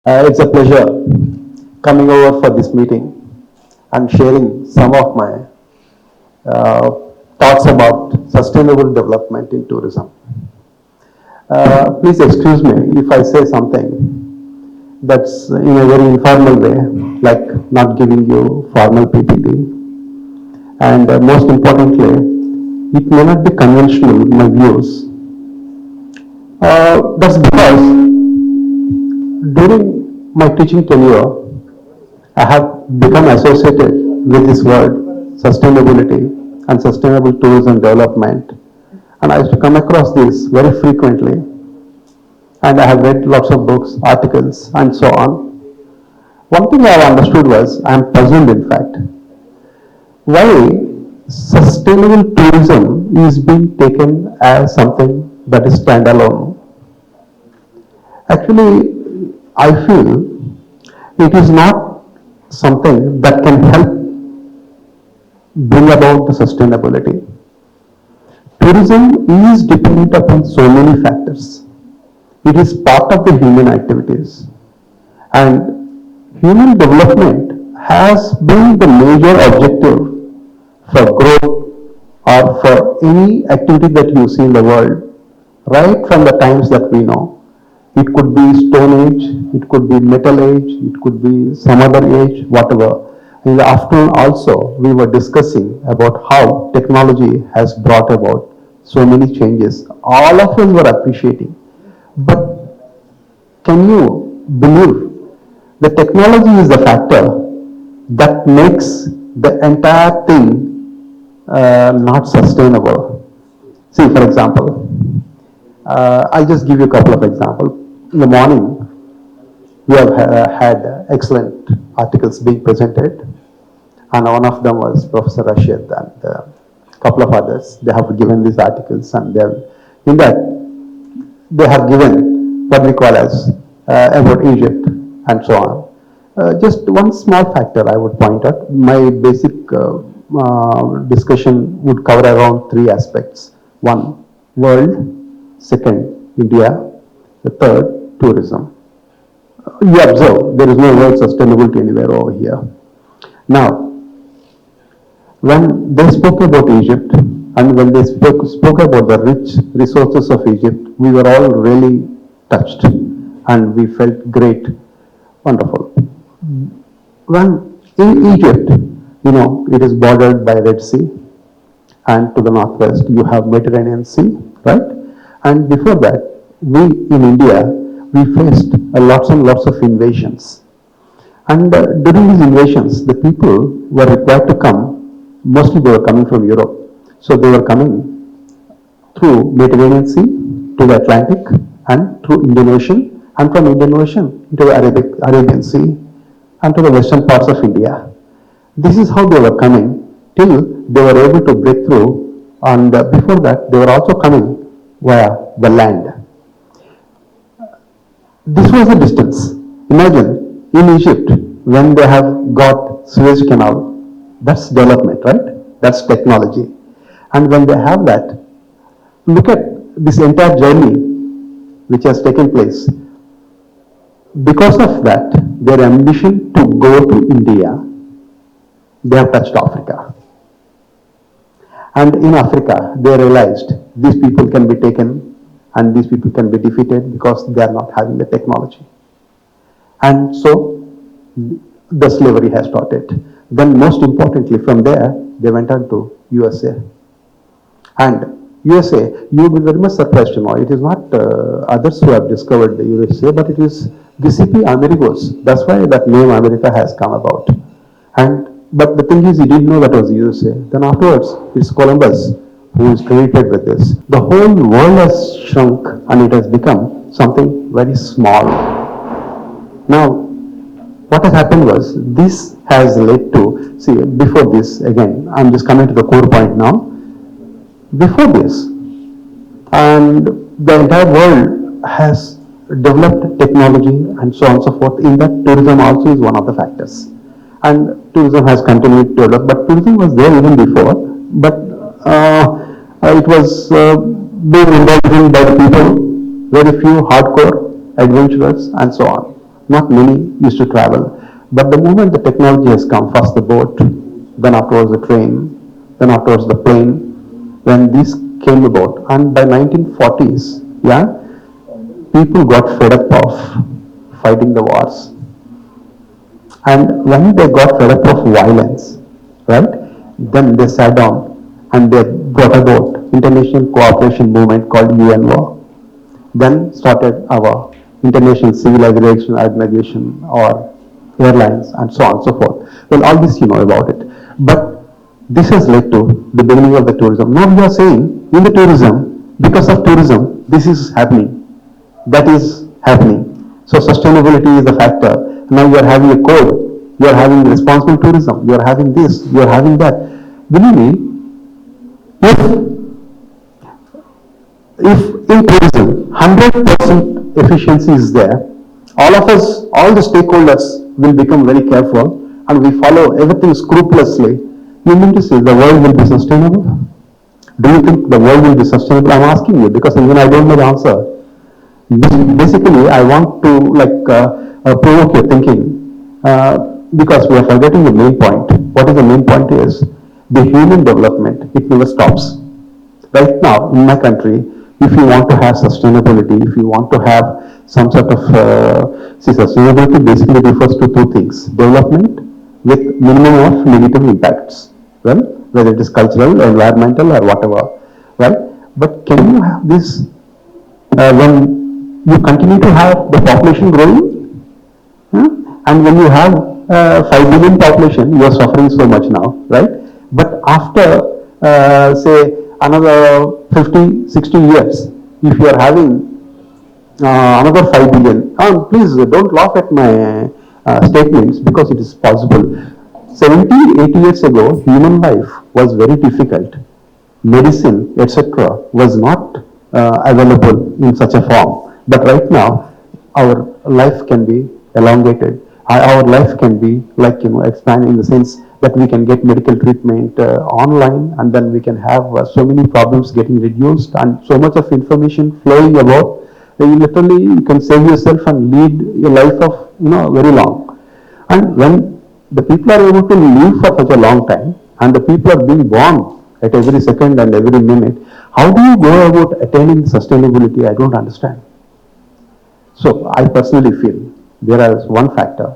It's a pleasure coming over for this meeting and sharing some of my uh, thoughts about sustainable development in tourism. Please excuse me if I say something that's in a very informal way, like not giving you formal PPT. And most importantly, it may not be conventional, my views. That's because during my teaching tenure, I have become associated with this word, sustainability and sustainable tourism development. And I used to come across this very frequently. And I have read lots of books, articles, and so on. One thing I have understood was, I am puzzled in fact, why sustainable tourism is being taken as something that is standalone. Actually, I feel it is not something that can help bring about the sustainability. Tourism is dependent upon so many factors. It is part of the human activities. And human development has been the major objective for growth or for any activity that you see in the world, right from the times that we know. It could be Stone Age, it could be Metal Age, it could be some other age, whatever. In the afternoon also, we were discussing about how technology has brought about so many changes. All of us were appreciating. But can you believe the technology is the factor that makes the entire thing not sustainable? See, for example, I'll just give you a couple of examples. In the morning, we have had excellent articles being presented, and one of them was Professor Rashid and a couple of others. They have given these articles, and in that they have given what we call as about Egypt and so on. Just one small factor I would point out. My basic discussion would cover around three aspects. One, world. Second, India. The third, tourism. You observe there is no word sustainability anywhere over here. Now, when they spoke about Egypt and when they spoke about the rich resources of Egypt, we were all really touched and we felt great, wonderful. When in Egypt, it is bordered by Red Sea, and to the northwest you have Mediterranean Sea, right? And before that, we in India, we faced lots and lots of invasions. And during these invasions, the people were required to come, mostly they were coming from Europe. So they were coming through Mediterranean Sea to the Atlantic and through Indian Ocean, and from Indian Ocean into the Arabian Sea and to the western parts of India. This is how they were coming till they were able to break through, and before that they were also coming via the land. This was the distance. Imagine in Egypt when they have got Suez Canal, that's development, right? That's technology. And when they have that, look at this entire journey which has taken place. Because of that, their ambition to go to India, they have touched Africa. And in Africa, they realized these people can be taken and these people can be defeated because they are not having the technology. And so the slavery has started. Then most importantly, from there, they went on to USA. And USA, you will be very much surprised to know, it is not others who have discovered the USA, but it is Giuseppe Amerigo's. That's why that name America has come about. But the thing is, he didn't know that was the USA. Then afterwards, it's Columbus who is credited with this. The whole world has shrunk and it has become something very small. Now, what has happened was, this has led to, see, before this, again, I'm just coming to the core point now. Before this, and the entire world has developed technology and so on and so forth. In that, tourism also is one of the factors. And tourism has continued to develop, but tourism was there even before, but it was being indulged in by the people, very few hardcore adventurers and so on. Not many used to travel. But the moment the technology has come, first the boat, then afterwards the train, then afterwards the plane, when this came about, and by 1940s, yeah, people got fed up of fighting the wars. And when they got fed up of violence, right, then they sat down and they brought about international cooperation movement called UNO. Then started our International Civil Aviation Organization or airlines and so on and so forth. Well, all this you know about it. But this has led to the beginning of the tourism. Now we are saying in the tourism, because of tourism, this is happening, that is happening. So sustainability is the factor. Now you are having a code, you are having responsible tourism, you are having this, you are having that. Believe me, if in tourism 100% efficiency is there, all of us, all the stakeholders will become very careful and we follow everything scrupulously. You mean to say the world will be sustainable? Do you think the world will be sustainable? I'm asking you because even I don't know the answer. Basically, I want to provoke your thinking because we are forgetting the main point. What is the main point is the human development. It never stops. Right now, in my country, if you want to have sustainability, if you want to have some sort of, sustainability basically refers to two things: development with minimum of negative impacts. Well, whether it is cultural, environmental, or whatever. Well, but can you have this when you continue to have the population growing, and when you have 5 billion population, you are suffering so much now, right? But after, say, another 50, 60 years, if you are having another 5 billion, please don't laugh at my statements because it is possible. 70, 80 years ago, human life was very difficult. Medicine, etc., was not available in such a form. But right now, our life can be elongated. Our life can be expanded in the sense that we can get medical treatment online, and then we can have so many problems getting reduced and so much of information flowing about. Literally, you can save yourself and lead a life of very long. And when the people are able to live for such a long time, and the people are being born at every second and every minute, how do you go about attaining sustainability? I don't understand. So I personally feel there is one factor.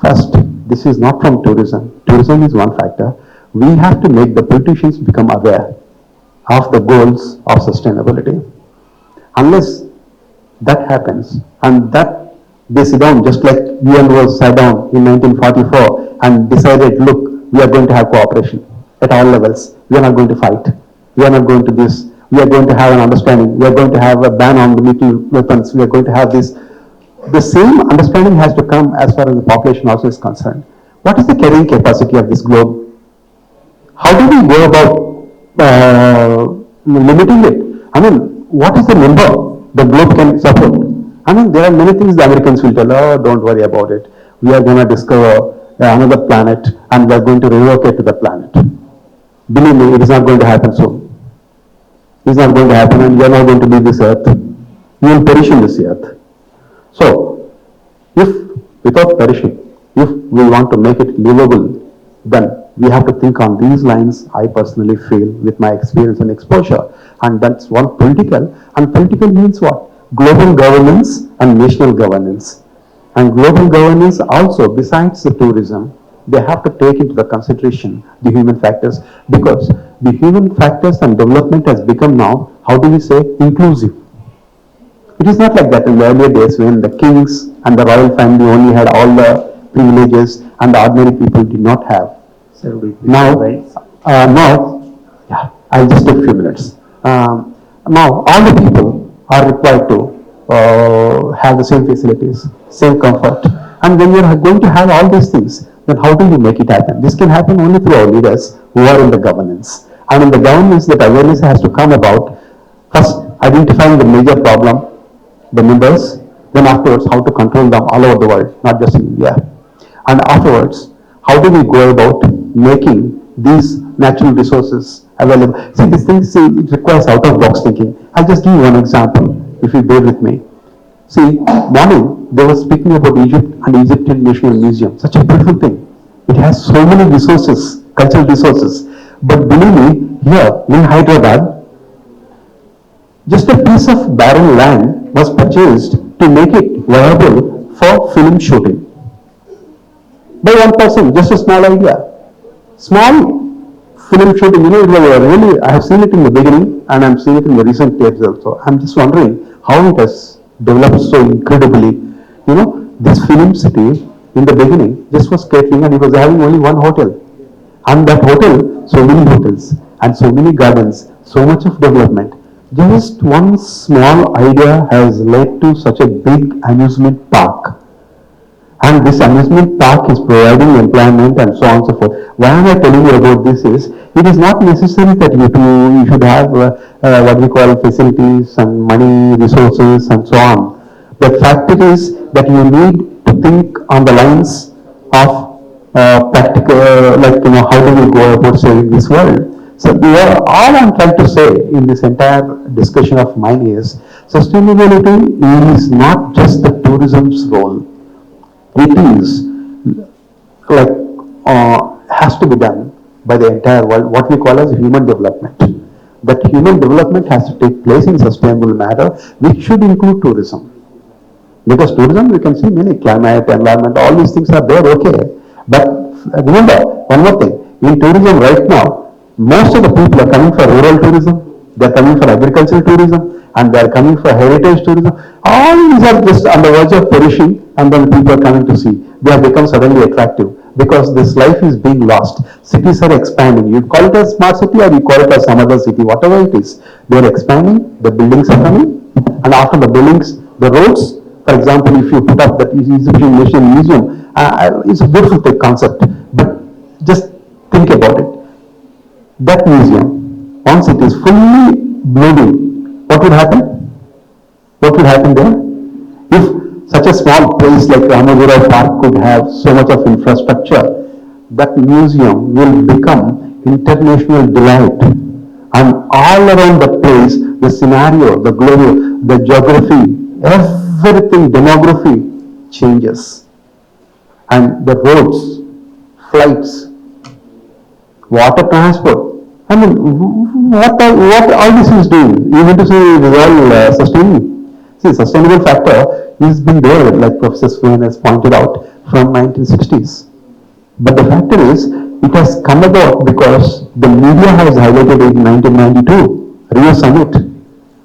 First, this is not from tourism. Tourism is one factor. We have to make the politicians become aware of the goals of sustainability. Unless that happens, and that they sit down just like UN was sat down in 1944 and decided, look, we are going to have cooperation at all levels. We are not going to fight. We are not going to this. We are going to have an understanding. We are going to have a ban on the nuclear weapons. We are going to have this. The same understanding has to come as far as the population also is concerned. What is the carrying capacity of this globe? How do we go about limiting it? I mean, what is the number the globe can support? I mean, there are many things the Americans will tell, oh, don't worry about it. We are going to discover another planet and we are going to relocate to the planet. Believe me, it is not going to happen soon. It is not going to happen, and you are not going to leave this earth. You will perish in this earth. So, if without perishing, if we want to make it livable, then we have to think on these lines. I personally feel with my experience and exposure, and that's one political. And political means what? Global governance and national governance. And global governance also, besides the tourism, they have to take into the consideration the human factors, because the human factors and development has become now, how do we say, inclusive. It is not like that in the earlier days when the kings and the royal family only had all the privileges and the ordinary people did not have. Now, I'll just take a few minutes. Now, all the people are required to have the same facilities, same comfort. And when you are going to have all these things, then how do you make it happen? This can happen only through our leaders who are in the governance. And in the governance, that awareness has to come about, first identifying the major problem, the members, then afterwards how to control them all over the world, not just in India. And afterwards, how do we go about making these natural resources available? See, these things, it requires out-of-box thinking. I'll just give you one example, if you bear with me. See, morning they were speaking about Egypt and Egyptian National Museum. Such a beautiful thing. It has so many resources, cultural resources. But believe me, here in Hyderabad, just a piece of barren land was purchased to make it viable for film shooting by one person. Just a small idea. Small film shooting, it was really, I have seen it in the beginning and I'm seeing it in the recent years also. I'm just wondering how it has developed so incredibly. This film city in the beginning just was catering and it was having only one hotel. And that hotel, so many hotels and so many gardens, so much of development. Just one small idea has led to such a big amusement park. And this amusement park is providing employment and so on and so forth. Why am I telling you about this is, it is not necessary that you should have what we call facilities and money, resources and so on. The fact is that you need to think on the lines of practical, how do we go about saving this world? So all I'm trying to say in this entire discussion of mine is, sustainability is not just the tourism's role. It is has to be done by the entire world, what we call as human development. That human development has to take place in sustainable manner, which should include tourism. Because tourism, we can see many, climate, environment, all these things are there, okay. But remember, one more thing, in tourism right now, most of the people are coming for rural tourism, they are coming for agricultural tourism, and they are coming for heritage tourism. All these are just on the verge of perishing, and then people are coming to see. They have become suddenly attractive because this life is being lost. Cities are expanding. You call it a smart city or you call it as some other city, whatever it is. They are expanding, the buildings are coming, and after the buildings, the roads. For example, if you put up that Egyptian National Museum, it's a beautiful concept, but just think about it. That museum, once it is fully blooming, what would happen? What would happen there? If such a small place like Ramagura Park could have so much of infrastructure, that museum will become international delight. And all around the place, the scenario, the global, the geography, everything, demography changes. And the roads, flights, water transport. I mean, what all this is doing? You need to say it is all sustaining. See, sustainable factor has been there, like Professor Swain has pointed out, from 1960s. But the factor is, it has come about because the media has highlighted it in 1992, Rio Summit.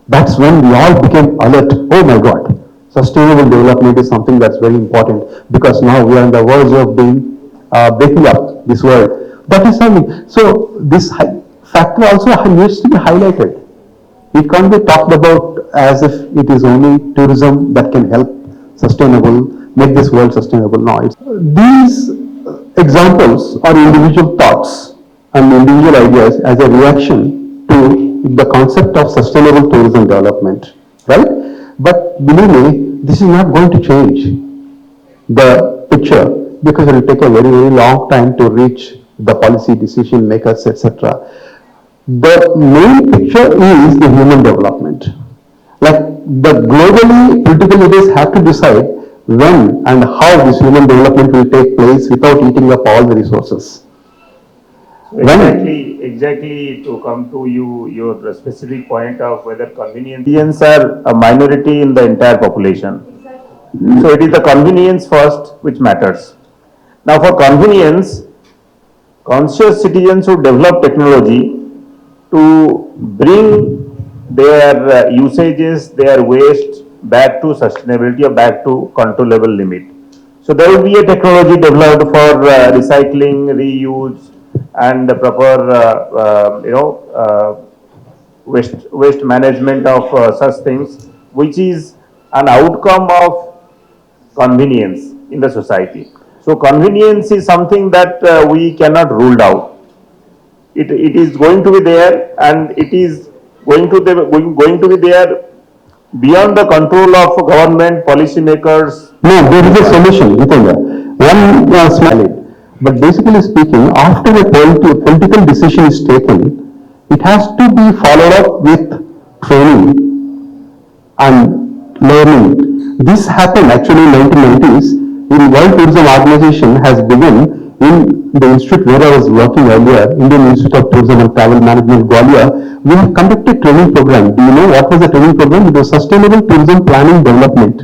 That's when we all became alert. Oh my God, sustainable development is something that's very important because now we are on the verge of being breaking up this world. That is something. So this factor also needs to be highlighted. It can't be talked about as if it is only tourism that can help sustainable, make this world sustainable. No, these examples are individual thoughts and individual ideas as a reaction to the concept of sustainable tourism development, right? But believe me, this is not going to change the picture because it will take a very, very long time to reach the policy decision makers, etc. The main picture is the human development. Like the globally political leaders have to decide when and how this human development will take place without eating up all the resources. Exactly to come to your specific point of whether convenience are a minority in the entire population. So it is the convenience first which matters. Now for convenience, conscious citizens who develop technology to bring their usages, their waste back to sustainability or back to controllable limit. So there will be a technology developed for recycling, reuse, and the proper waste management of such things, which is an outcome of convenience in the society. So convenience is something that we cannot rule out. It is going to be there, and it is going to be there beyond the control of government, policymakers. No, there is a solution, Jitendra. One small. But basically speaking, after a political decision is taken, it has to be followed up with training and learning. This happened actually in 1990s. In World Tourism Organization has begun in the institute where I was working earlier, Indian Institute of Tourism and Travel Management, Gwalior. We have conducted training program. Do you know what was the training program? It was Sustainable Tourism Planning Development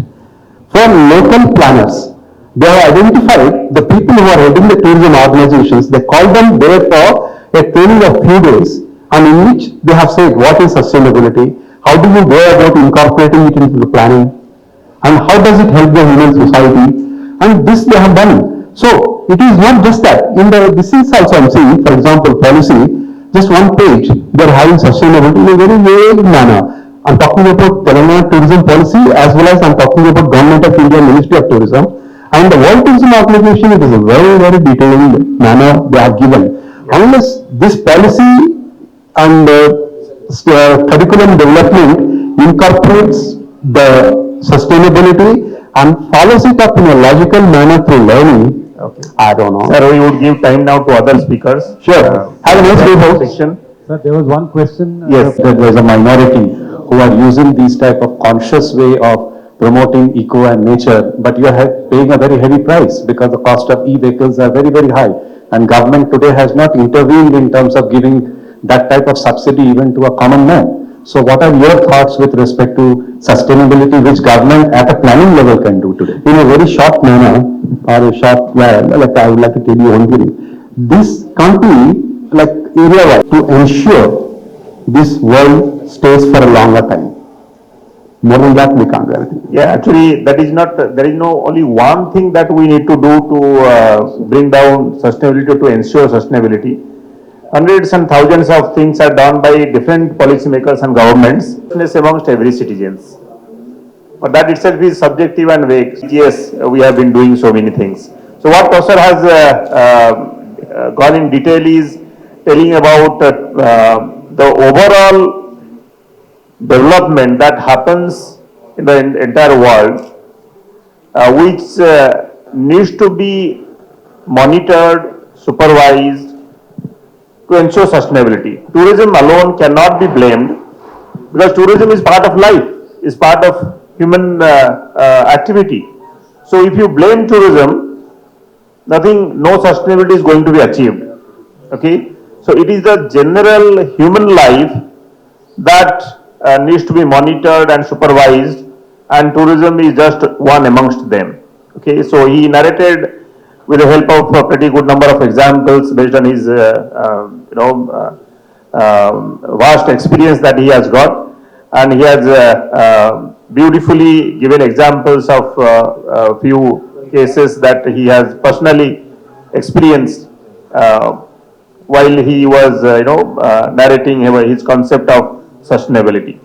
for local planners. They have identified the people who are heading the tourism organizations. They call them there for a training of few days, and in which they have said what is sustainability, how do you go about incorporating it into the planning, and how does it help the human society, and this they have done. So it is not just that. In the this is also I am seeing, for example, policy, just one page they are having sustainability in a very vague manner. I am talking about Telangana tourism policy as well as I am talking about Government of India Ministry of Tourism. And the World Tourism Organization, it is a very, very detailed manner they are given. Unless this policy and curriculum development incorporates the sustainability and follows it up in a logical manner through learning, Okay. I don't know. Sir, we would give time now to other speakers. Sure. Have a nice day, folks. Section. Sir, there was one question. Yes. That there is a minority who are using these type of conscious way of promoting eco and nature, but you are paying a very heavy price because the cost of e-vehicles are very, very high. And government today has not intervened in terms of giving that type of subsidy even to a common man. So what are your thoughts with respect to sustainability, which government at a planning level can do today? In a very short manner, or a short, like I would like to tell you one thing. This company, like area-wise, to ensure this world stays for a longer time. More than that, we can't do anything. Yeah, actually, that is not, there is no only one thing that we need to do to bring down sustainability, to ensure sustainability. Hundreds and thousands of things are done by different policymakers and governments amongst every citizens. But that itself is subjective and vague. Yes, we have been doing so many things. So what Professor has gone in detail is telling about the overall development that happens in the entire world, which needs to be monitored, supervised to ensure sustainability. Tourism alone cannot be blamed because tourism is part of life, is part of human activity. So if you blame tourism, nothing, no sustainability is going to be achieved. Okay, so it is the general human life that needs to be monitored and supervised, and tourism is just one amongst them. Okay, so he narrated with the help of a pretty good number of examples based on his vast experience that he has got, and he has beautifully given examples of a few cases that he has personally experienced while he was narrating his concept of sustainability.